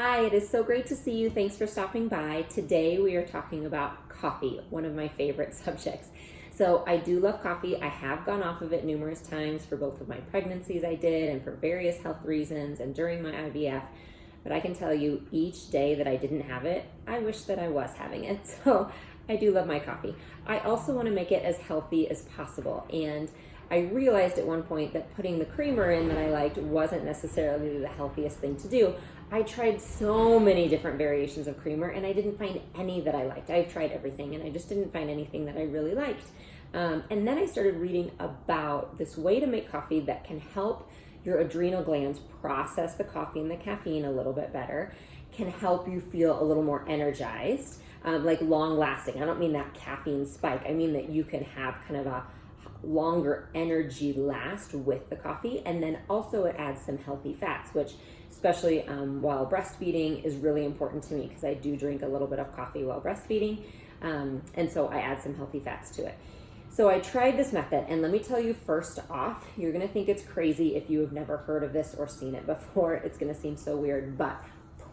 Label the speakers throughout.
Speaker 1: Hi, it is so great to see you. Thanks for stopping by. Today we are talking about coffee, one of my favorite subjects. So I do love coffee. I have gone off of it numerous times for both of my pregnancies I did and for various health reasons and during my IVF. But I can tell you each day that I didn't have it, I wish that I was having it. So I do love my coffee. I also want to make it as healthy as possible. And I realized at one point that putting the creamer in that I liked wasn't necessarily the healthiest thing to do. I tried so many different variations of creamer and I didn't find any that I liked. I've tried everything and I just didn't find anything that I really liked. And then I started reading about this way to make coffee that can help your adrenal glands process the coffee and the caffeine a little bit better, can help you feel a little more energized, like long lasting. I don't mean that caffeine spike. I mean that you can have kind of a longer energy last with the coffee. And then also it adds some healthy fats, which especially while breastfeeding is really important to me because I do drink a little bit of coffee while breastfeeding. And so I add some healthy fats to it. So I tried this method, and let me tell you first off, you're gonna think it's crazy if you have never heard of this or seen it before. It's gonna seem so weird, but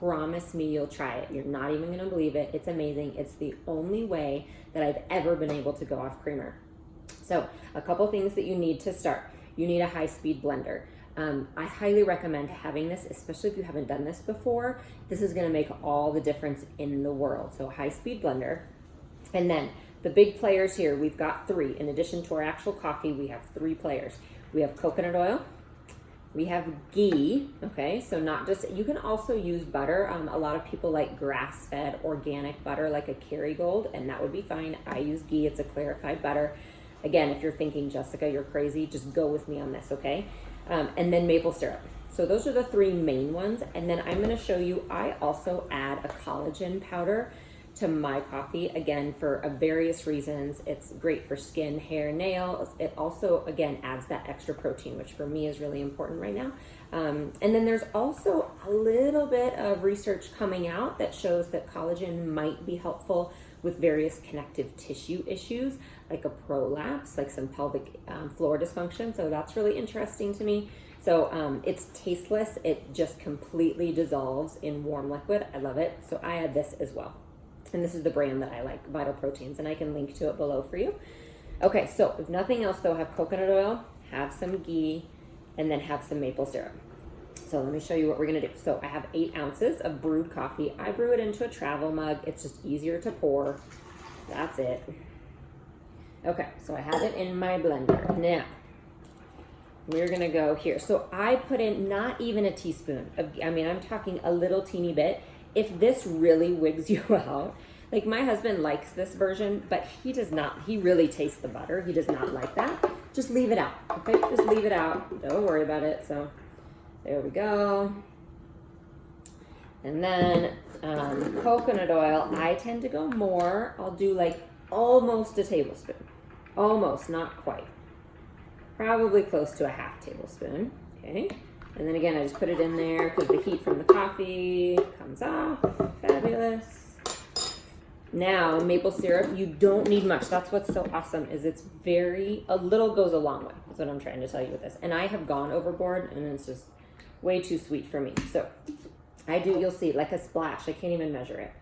Speaker 1: promise me you'll try it. You're not even gonna believe it. It's amazing. It's the only way that I've ever been able to go off creamer. So a couple things that you need to start. You need a high-speed blender. I highly recommend having this, especially if you haven't done this before. This is gonna make all the difference in the world. So high-speed blender. And then the big players here, we've got three. In addition to our actual coffee, we have three players. We have coconut oil, we have ghee, okay? So not just, you can also use butter. A lot of people like grass-fed organic butter, like a Kerrygold, and that would be fine. I use ghee, it's a clarified butter. Again, if you're thinking, Jessica, you're crazy, just go with me on this, okay? And then maple syrup. So those are the three main ones. And then I'm gonna show you, I also add a collagen powder to my coffee, again, for various reasons. It's great for skin, hair, nails. It also, again, adds that extra protein, which for me is really important right now. And then there's also a little bit of research coming out that shows that collagen might be helpful with various connective tissue issues, like a prolapse, like some pelvic floor dysfunction. So that's really interesting to me. So it's tasteless. It just completely dissolves in warm liquid. I love it. So I add this as well. And this is the brand that I like, Vital Proteins, and I can link to it below for you. Okay, so if nothing else though, have coconut oil, have some ghee, and then have some maple syrup. So let me show you what we're gonna do. So I have 8 ounces of brewed coffee. I brew it into a travel mug. It's just easier to pour. That's it. Okay, so I have it in my blender. Now, we're gonna go here. So I put in not even a teaspoon of, I'm talking a little teeny bit. If this really wigs you out, like my husband likes this version, but he does not, he really tastes the butter. He does not like that. Just leave it out, okay? Just leave it out. Don't worry about it. So there we go. And then coconut oil, I tend to go more. I'll do like almost a tablespoon. Almost, not quite. Probably close to a half tablespoon, okay? And then again, I just put it in there because the heat from the coffee comes off. Fabulous. Now, maple syrup, you don't need much. That's what's so awesome is it's a little goes a long way. That's what I'm trying to tell you with this. And I have gone overboard and it's just way too sweet for me. So I do, you'll see, like a splash. I can't even measure it.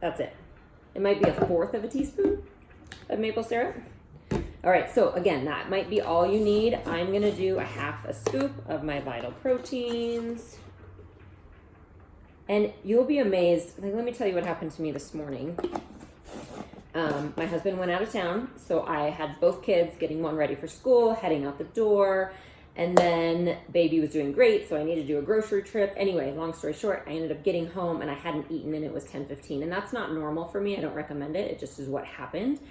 Speaker 1: That's it. It might be 1/4 of a teaspoon of maple syrup. All right, so again, that might be all you need. I'm gonna do a 1/2 scoop of my Vital Proteins. And you'll be amazed. Like, let me tell you what happened to me this morning. My husband went out of town, so I had both kids, getting one ready for school, heading out the door, and then baby was doing great, so I needed to do a grocery trip. Anyway, long story short, I ended up getting home and I hadn't eaten and it was 10:15, and that's not normal for me. I don't recommend it. It just is what happened.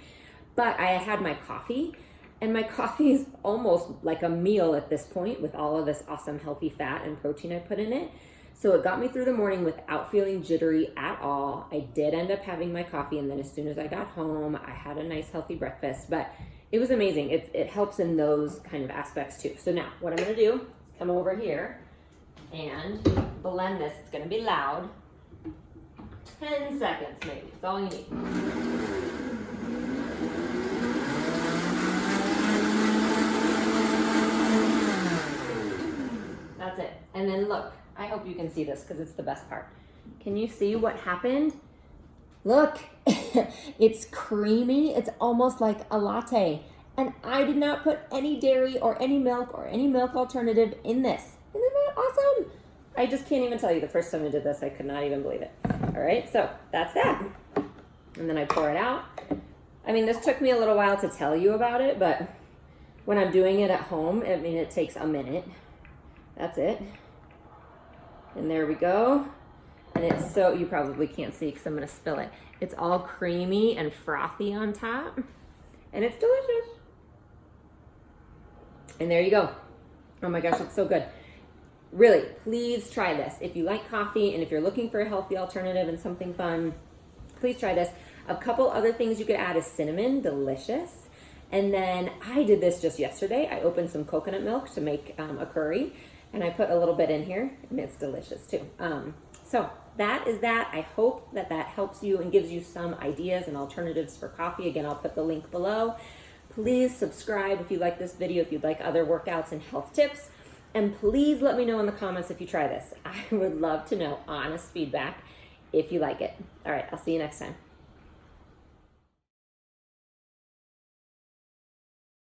Speaker 1: But I had my coffee, and my coffee is almost like a meal at this point with all of this awesome healthy fat and protein I put in it. So it got me through the morning without feeling jittery at all. I did end up having my coffee, and then as soon as I got home, I had a nice healthy breakfast, but it was amazing. It helps in those kind of aspects too. So now what I'm gonna do is come over here and blend this. It's gonna be loud. 10 seconds maybe, that's all you need. That's it. And then look, I hope you can see this because it's the best part. Can you see what happened? Look, it's creamy. It's almost like a latte. And I did not put any dairy or any milk alternative in this. Isn't that awesome? I just can't even tell you, the first time I did this, I could not even believe it. All right, so that's that. And then I pour it out. I mean, this took me a little while to tell you about it, but when I'm doing it at home, I mean, it takes a minute. That's it. And there we go. And it's so, you probably can't see because I'm going to spill it. It's all creamy and frothy on top. And it's delicious. And there you go. Oh my gosh, it's so good. Really, please try this. If you like coffee and if you're looking for a healthy alternative and something fun, please try this. A couple other things you could add is cinnamon, delicious. And then I did this just yesterday. I opened some coconut milk to make a curry, and I put a little bit in here, and it's delicious too. So that is that. I hope that that helps you and gives you some ideas and alternatives for coffee. Again, I'll put the link below. Please subscribe if you like this video, if you'd like other workouts and health tips. And please let me know in the comments if you try this. I would love to know honest feedback if you like it. All right, I'll see you next time.